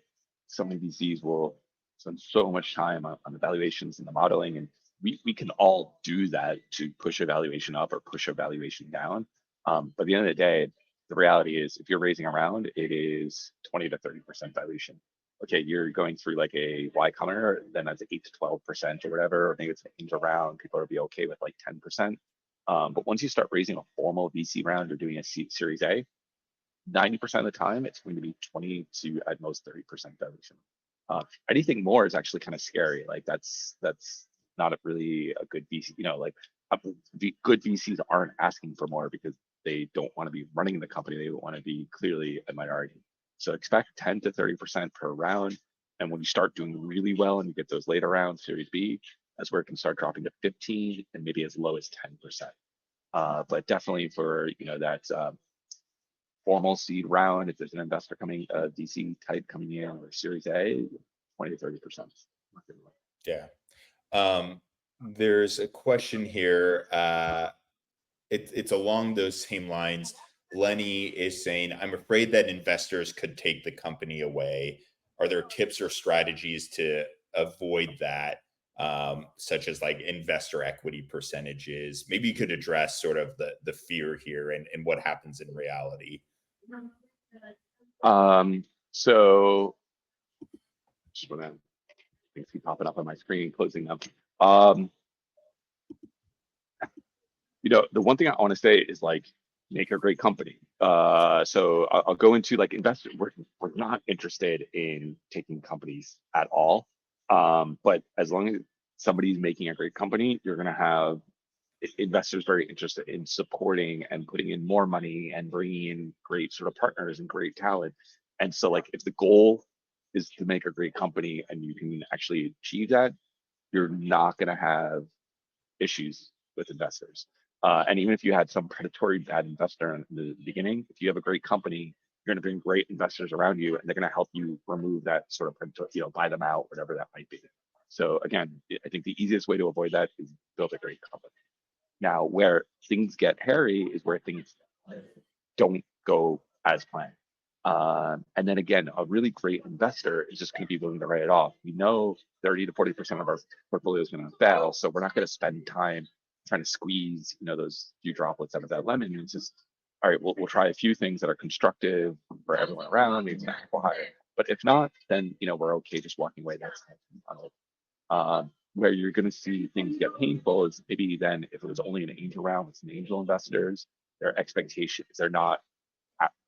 Speaker 1: so many VCs will spend so much time on the valuations and the modeling, and we can all do that to push a valuation up or push a valuation down. But at the end of the day, the reality is if you're raising a round, it is 20 to 30% dilution. Okay, you're going through like a Y Combinator, then that's 8 to 12% or whatever, or maybe it's an angel round. People will be okay with like 10%. But once you start raising a formal VC round or doing a Series A, 90% of the time it's going to be 20 to at most 30% dilution. Anything more is actually kind of scary. Like that's not really a good VC. The good VCs aren't asking for more because they don't want to be running the company. They want to be clearly a minority. So expect 10 to 30% per round. And when you start doing really well and you get those later rounds, Series B, that's where it can start dropping to 15 and maybe as low as 10%. But definitely for, that formal seed round, if there's an investor coming, a VC type coming in, or Series A, 20 to 30%.
Speaker 2: Yeah. There's a question here. It's along those same lines. Lenny is saying, I'm afraid that investors could take the company away. Are there tips or strategies to avoid that, such as like investor equity percentages? Maybe you could address sort of the fear here and what happens in reality.
Speaker 1: So just want to, things keep popping up on my screen, closing them. Um, the one thing I want to say is like, make a great company. So I'll go into like investor. We're not interested in taking companies at all. But as long as somebody's making a great company, you're going to have investors very interested in supporting and putting in more money and bringing in great sort of partners and great talent. And so like, if the goal is to make a great company and you can actually achieve that, you're not going to have issues with investors. And even if you had some predatory bad investor in the beginning, if you have a great company, you're going to bring great investors around you, and they're going to help you remove that sort of predatory, buy them out, whatever that might be. So again, I think the easiest way to avoid that is build a great company. Now, where things get hairy is where things don't go as planned. And then again, a really great investor is just going to be willing to write it off. We know 30 to 40% of our portfolio is going to fail, so we're not going to spend time trying to squeeze, those few droplets out of that lemon. It's just, all right, we'll try a few things that are constructive for everyone around. Maybe not higher, but if not, then we're okay just walking away. That's where you're going to see things get painful is maybe then if it was only an angel round with some angel investors, their expectations, they're not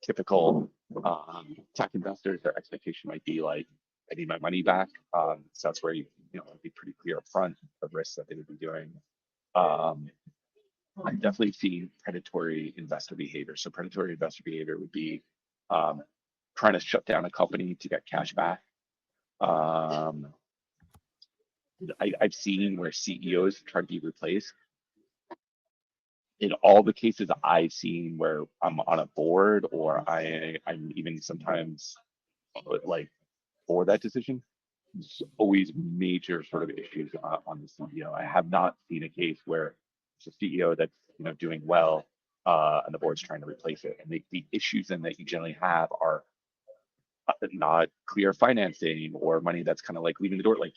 Speaker 1: typical tech investors. Their expectation might be like, I need my money back. So that's where you be pretty clear upfront of risks that they would be doing. I've definitely seen predatory investor behavior. So predatory investor behavior would be trying to shut down a company to get cash back. I've seen where CEOs try to be replaced. In all the cases I've seen where I'm on a board or I'm even sometimes like for that decision, there's always major sort of issues on the CEO. I have not seen a case where it's a CEO that's doing well and the board's trying to replace it. And the issues then that you generally have are not clear financing or money that's kind of like leaving the door. Like,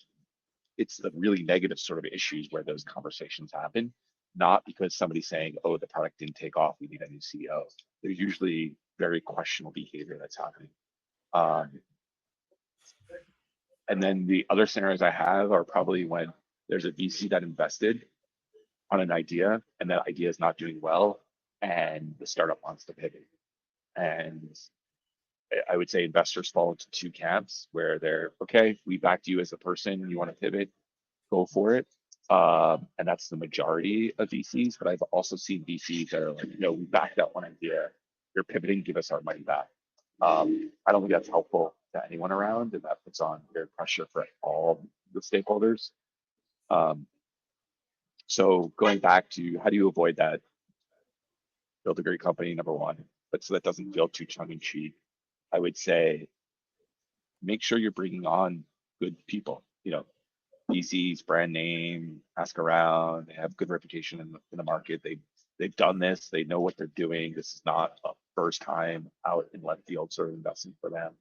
Speaker 1: it's the really negative sort of issues where those conversations happen, not because somebody's saying, oh, the product didn't take off, we need a new CEO. There's usually very questionable behavior that's happening. And then the other scenarios I have are probably when there's a VC that invested on an idea and that idea is not doing well and the startup wants to pivot. And I would say investors fall into two camps where they're, okay, we backed you as a person, you want to pivot, go for it. And that's the majority of VCs, but I've also seen VCs that are like, no, we backed that one idea, you're pivoting, give us our money back. I don't think that's helpful to anyone around, and that puts on great pressure for all the stakeholders. So going back to how do you avoid that? Build a great company, number one, but so that doesn't feel too tongue in cheek. I would say make sure you're bringing on good people. VCs, brand name, ask around. They have good reputation in the market. They've done this. They know what they're doing. This is not a first time out in left field sort of investing for them.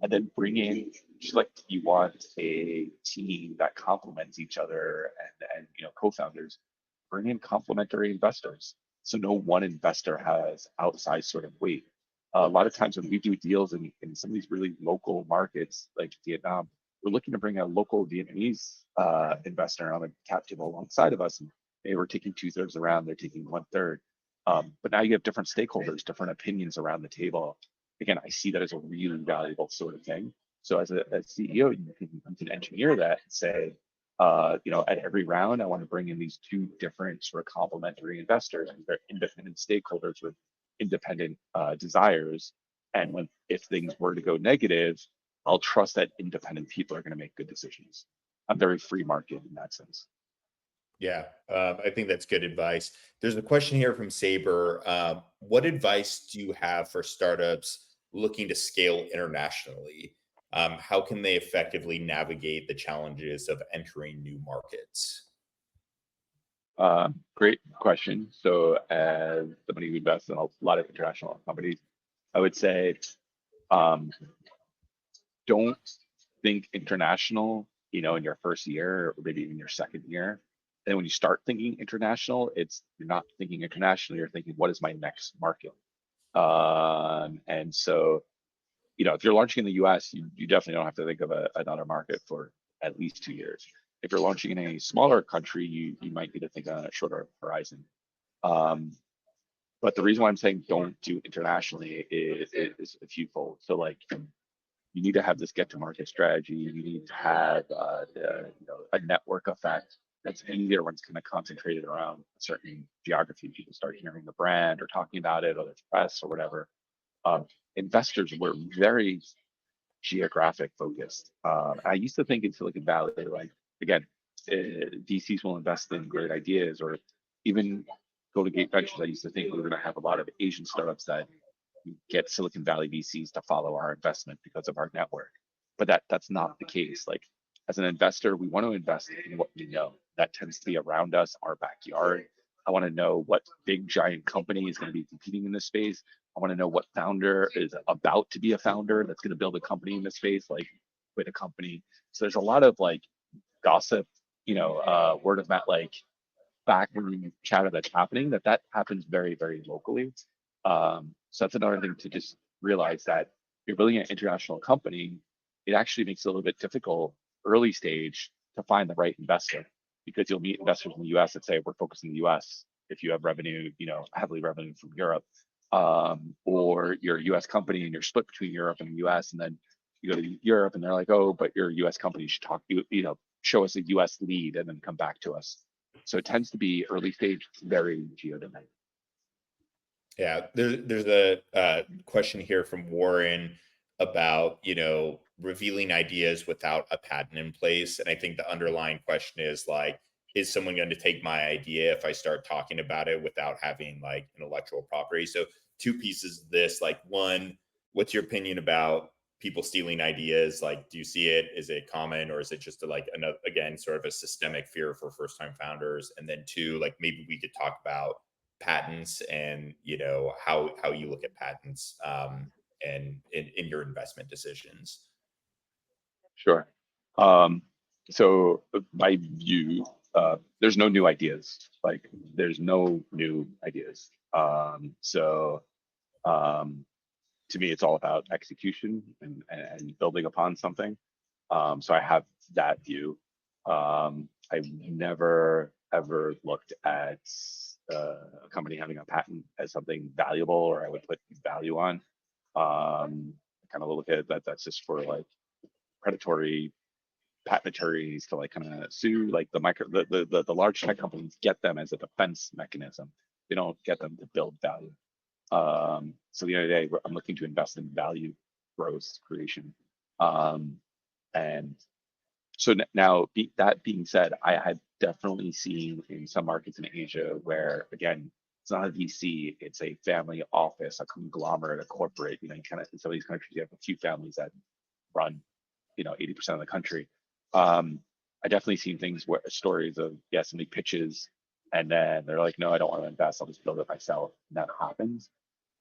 Speaker 1: And then bring in, just like you want a team that complements each other and co-founders, bring in complementary investors. So no one investor has outsized sort of weight. A lot of times when we do deals in some of these really local markets like Vietnam, we're looking to bring a local Vietnamese investor on the cap table alongside of us. And they were taking 2/3 around, they're taking 1/3. But now you have different stakeholders, different opinions around the table. Again, I see that as a really valuable sort of thing. So as a CEO, you can engineer that and say, at every round, I want to bring in these two different sort of complementary investors. They're independent stakeholders with independent desires. And if things were to go negative, I'll trust that independent people are going to make good decisions. I'm very free market in that sense.
Speaker 2: Yeah, I think that's good advice. There's a question here from Saber. What advice do you have for startups looking to scale internationally? How can they effectively navigate the challenges of entering new markets?
Speaker 1: Great question. So, as somebody who invests in a lot of international companies, I would say um, don't think international, in your first year or maybe even your second year. And when you start thinking international, you're not thinking international, you're thinking, what is my next market? And so, if you're launching in the US, you definitely don't have to think of another market for at least 2 years. If you're launching in a smaller country, you might need to think on a shorter horizon. Um, but the reason why I'm saying don't do internationally is a fewfold. So like you need to have this get to market strategy. You need to have a network effect that's easier when it's kind of concentrated around a certain geography. People start hearing the brand or talking about it, or there's press or whatever. Investors were very geographic focused. I used to think in Silicon Valley, like again, VCs will invest in great ideas, or even go to Gate Ventures. I used to think we were going to have a lot of Asian startups that get Silicon Valley VCs to follow our investment because of our network. But that's not the case. Like as an investor, we want to invest in what we know. That tends to be around us, our backyard. I want to know what big giant company is going to be competing in this space. I want to know what founder is about to be a founder that's going to build a company in this space, like with a company. So there's a lot of like gossip, word of mouth, like backroom chatter that's happening. That happens very, very locally. So that's another thing to just realize that if you're building an international company, it actually makes it a little bit difficult early stage to find the right investor because you'll meet investors in the US that say we're focused in the US if you have revenue, heavily revenue from Europe, or you're a US company and you're split between Europe and the US, and then you go to Europe and they're like, oh, but you're a US company, you should show us a US lead and then come back to us. So it tends to be early stage, very geodynamic.
Speaker 2: Yeah, there's a question here from Warren about, revealing ideas without a patent in place. And I think the underlying question is like, is someone going to take my idea if I start talking about it without having like intellectual property? So two pieces of this, like one, what's your opinion about people stealing ideas? Like, do you see it? Is it common, or is it just like another, again, sort of a systemic fear for first time founders? And then two, like maybe we could talk about patents and how you look at patents and in your investment decisions.
Speaker 1: Sure. So my view, there's no new ideas. Like there's no new ideas. So to me, it's all about execution and building upon something. So I have that view. I've never ever looked at a company having a patent as something valuable or I would put value on. I kind of look at that. That's just for like predatory patent attorneys to like kind of sue like the large tech companies get them as a defense mechanism. They don't get them to build value. So the other day, I'm looking to invest in value growth creation. And so now, that being said, I had definitely seen in some markets in Asia where, again, it's not a VC, it's a family office, a conglomerate, a corporate. You kind of in some of these countries, you have a few families that run, 80% of the country. I definitely seen things where stories of somebody pitches and then they're like, no, I don't want to invest. I'll just build it myself. And that happens.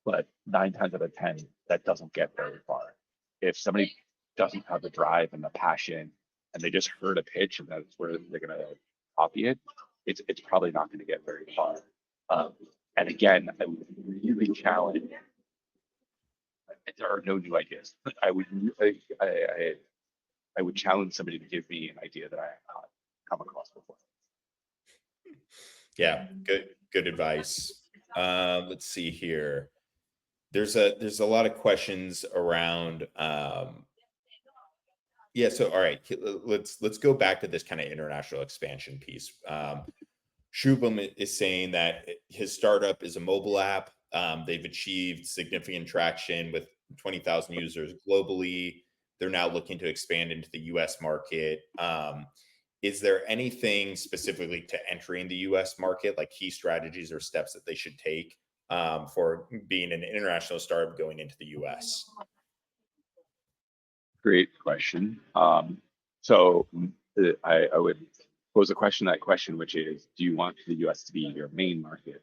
Speaker 1: But 9 times out of 10, that doesn't get very far. If somebody doesn't have the drive and the passion and they just heard a pitch and that's where they're going to copy it, it's probably not going to get very far. And again, I would really challenge. There are no new ideas. I would challenge somebody to give me an idea that I have not come across before.
Speaker 2: Yeah, good advice. Let's see here. There's a lot of questions around yeah, so all right, let's go back to this kind of international expansion piece. Shubham is saying that his startup is a mobile app. They've achieved significant traction with 20,000 users globally. They're now looking to expand into the US market. is there anything specifically to entering the US market, like key strategies or steps that they should take for being an international startup going into the US?
Speaker 1: Great question. I would pose a question to that question, which is, do you want the US to be your main market?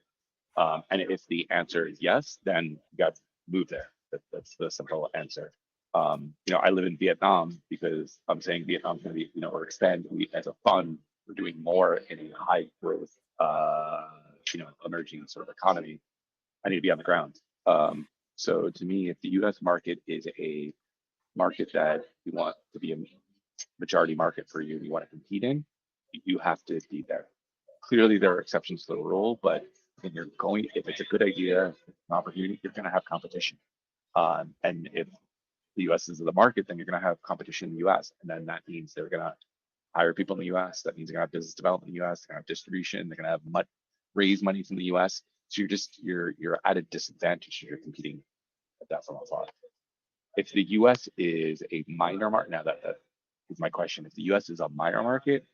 Speaker 1: And if the answer is yes, then you got to move there. That's the simple answer. I live in Vietnam because I'm saying Vietnam's going to be, or expand. As a fund, we're doing more in a high growth, emerging sort of economy. I need to be on the ground. So to me, if the US market is a market that you want to be a majority market for you, and you want to compete in, you have to be there. Clearly, there are exceptions to the rule, but if it's a good idea, an opportunity, you're going to have competition. And if the US is the market, then you're going to have competition in the US. And then that means they're going to hire people in the US. That means they're going to have business development in the US. They're going to have distribution. They're going to have raise money from the US. So you're at a disadvantage if you're competing at that from afar. If the US is a minor market, now that is my question. If the US is a minor market,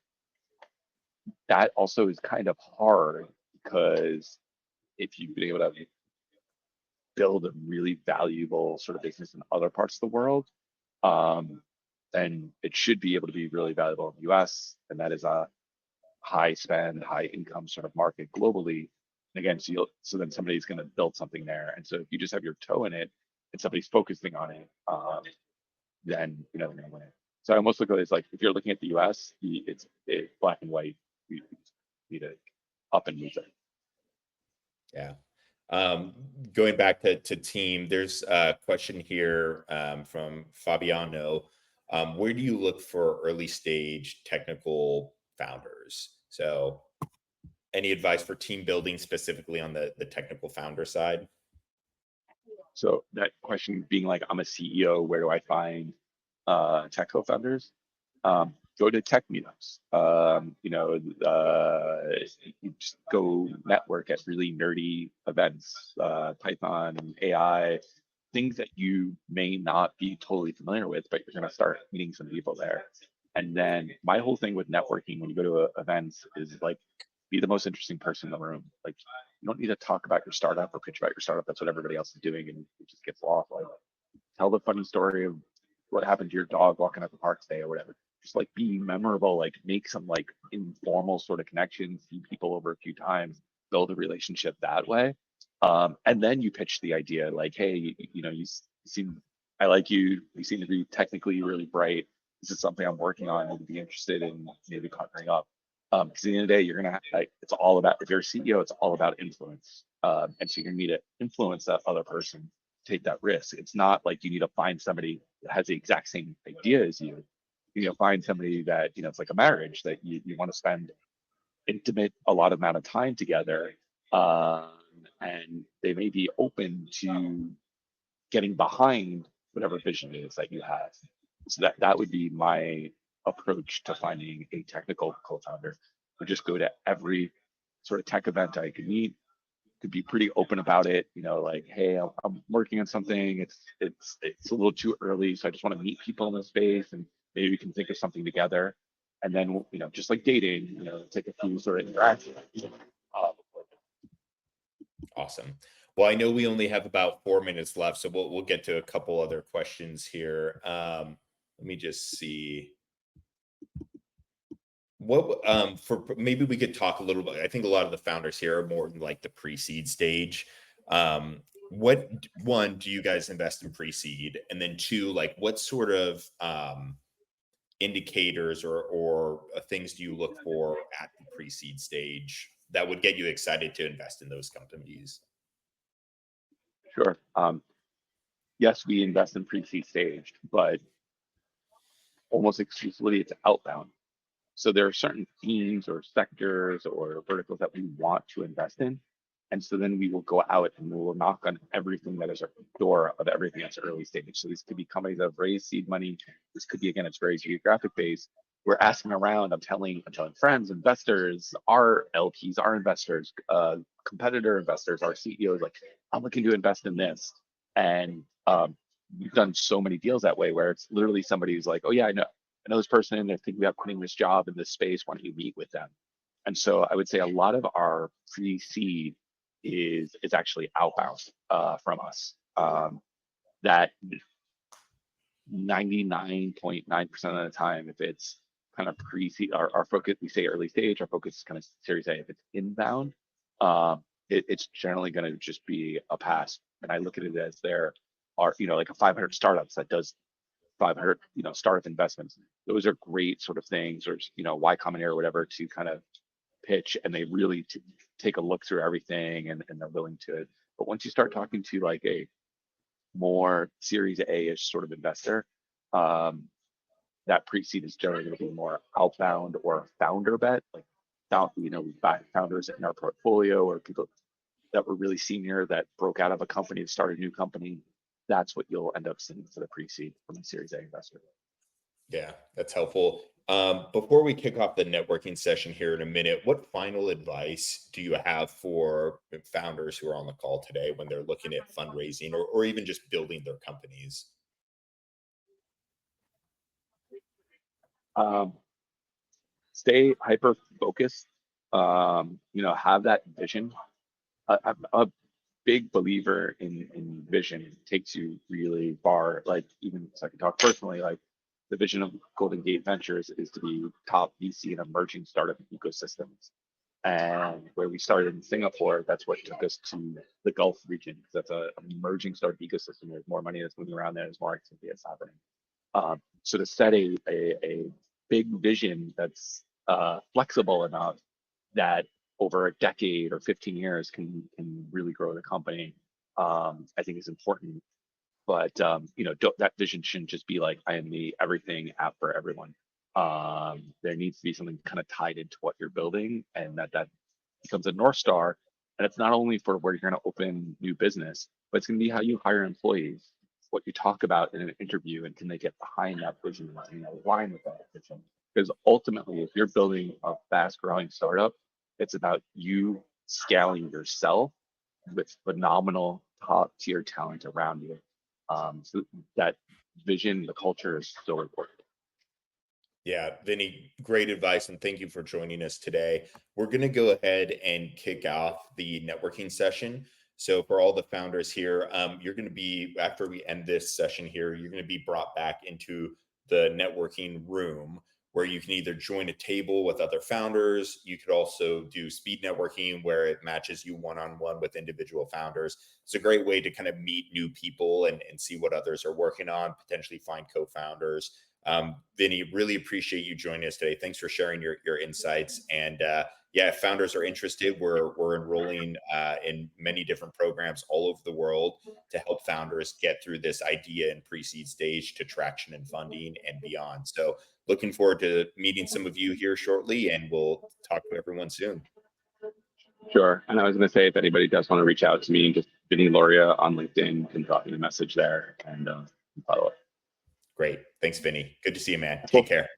Speaker 1: that also is kind of hard because if you've been able to build a really valuable sort of business in other parts of the world, then it should be able to be really valuable in the US. And that is a high spend, high income sort of market globally. And again, so then somebody's going to build something there. And so if you just have your toe in it and somebody's focusing on it, then they're going to win. So I almost look at it as like, if you're looking at the US, it's black and white. You need to up and move it.
Speaker 2: Yeah. Going back to team, there's a question here from Fabiano. Where do you look for early stage technical founders? So any advice for team building specifically on the technical founder side?
Speaker 1: So that question being like, I'm a CEO, where do I find tech co-founders? Go to tech meetups. You just go network at really nerdy events, Python, AI, things that you may not be totally familiar with, but you're going to start meeting some people there. And then my whole thing with networking when you go to events is like, be the most interesting person in the room. Like, you don't need to talk about your startup or pitch about your startup. That's what everybody else is doing, and it just gets lost. Like, tell the funny story of what happened to your dog walking up the park today or whatever. Just like be memorable, like make some like informal sort of connections, see people over a few times, build a relationship that way. And then you pitch the idea like, hey, you seem, I like you seem to be technically really bright. This is something I'm working on. I'd be interested in maybe partnering up. Because at the end of the day, you're gonna have, it's all about, if you're a CEO, it's all about influence. And so you're gonna need to influence that other person, take that risk. It's not like you need to find somebody that has the exact same idea as you. Find somebody that, it's like a marriage that you want to spend a lot of amount of time together. And they may be open to getting behind whatever vision it is that you have. So that would be my approach to finding a technical co-founder. Would just go to every sort of tech event I could meet, could be pretty open about it, like, hey, I'm working on something. It's a little too early, so I just want to meet people in the space, and maybe we can think of something together. And then, just like dating, take a few sort of interactions.
Speaker 2: Awesome. Well, I know we only have about 4 minutes left, so we'll get to a couple other questions here. Let me just see. What for maybe we could talk a little bit. I think a lot of the founders here are more in like the pre-seed stage. What one, do you guys invest in pre-seed? And then two, like what sort of indicators or things do you look for at the pre-seed stage that would get you excited to invest in those companies?
Speaker 1: Sure. Yes, we invest in pre-seed stage, but almost exclusively it's outbound. So there are certain themes or sectors or verticals that we want to invest in. And so then we will go out and we will knock on everything that is our door of everything that's early stage. So these could be companies that have raised seed money. This could be, again, it's very geographic based. We're asking around, I'm telling friends, investors, our LPs, our investors, competitor investors, our CEOs, like, I'm looking to invest in this. And we've done so many deals that way where it's literally somebody who's like, oh yeah, I know. I know this person, they're thinking about quitting this job in this space. Why don't you meet with them? And so I would say a lot of our pre-seed is actually outbound from us. That 99.9% of the time, if it's kind of pre-seed, our focus, we say early stage, our focus is kind of Series A. If it's inbound, it's generally going to just be a pass. And I look at it as there are, like a 500 startups that does 500, startup investments. Those are great sort of things, or, Y Combinator or whatever, to kind of pitch, and they really take a look through everything, and they're willing to it. But once you start talking to like a more Series A-ish sort of investor, that pre-seed is generally going to be more outbound or a founder bet. Like, we buy founders in our portfolio, or people that were really senior that broke out of a company to start a new company. That's what you'll end up seeing for the pre-seed from a Series A investor.
Speaker 2: Yeah, that's helpful. Before we kick off the networking session here in a minute, what final advice do you have for founders who are on the call today when they're looking at fundraising or even just building their companies?
Speaker 1: Stay hyper focused. Have that vision. I'm a big believer in vision. It takes you really far. Like, even so I can talk personally, like the vision of Golden Gate Ventures is to be top VC in emerging startup ecosystems. And where we started in Singapore, that's what took us to the Gulf region, because that's an emerging startup ecosystem. There's more money that's moving around there. There's more activity that's happening. So to set a big vision that's flexible enough that over a decade or 15 years can really grow the company, I think is important. But that vision shouldn't just be like, I am the everything app for everyone. There needs to be something kind of tied into what you're building, and that becomes a North Star. And it's not only for where you're going to open new business, but it's going to be how you hire employees, what you talk about in an interview, and can they get behind that vision and align with that vision. Because ultimately, if you're building a fast growing startup, it's about you scaling yourself with phenomenal top tier talent around you. So that vision, the culture is so important.
Speaker 2: Yeah, Vinny, great advice. And thank you for joining us today. We're going to go ahead and kick off the networking session. So for all the founders here, you're going to be, after we end this session here, you're going to be brought back into the networking room where you can either join a table with other founders. You could also do speed networking where it matches you one-on-one with individual founders. It's a great way to kind of meet new people and see what others are working on, potentially find co-founders. Vinny, really appreciate you joining us today. Thanks for sharing your insights. And yeah, if founders are interested, we're enrolling in many different programs all over the world to help founders get through this idea and pre-seed stage to traction and funding and beyond. So looking forward to meeting some of you here shortly, and we'll talk to everyone soon.
Speaker 1: Sure. And I was going to say, if anybody does want to reach out to me, just Vinnie Lauria on LinkedIn, can drop me a message there and follow up.
Speaker 2: Great. Thanks, Vinny. Good to see you, man.
Speaker 1: Cool.
Speaker 2: Take care.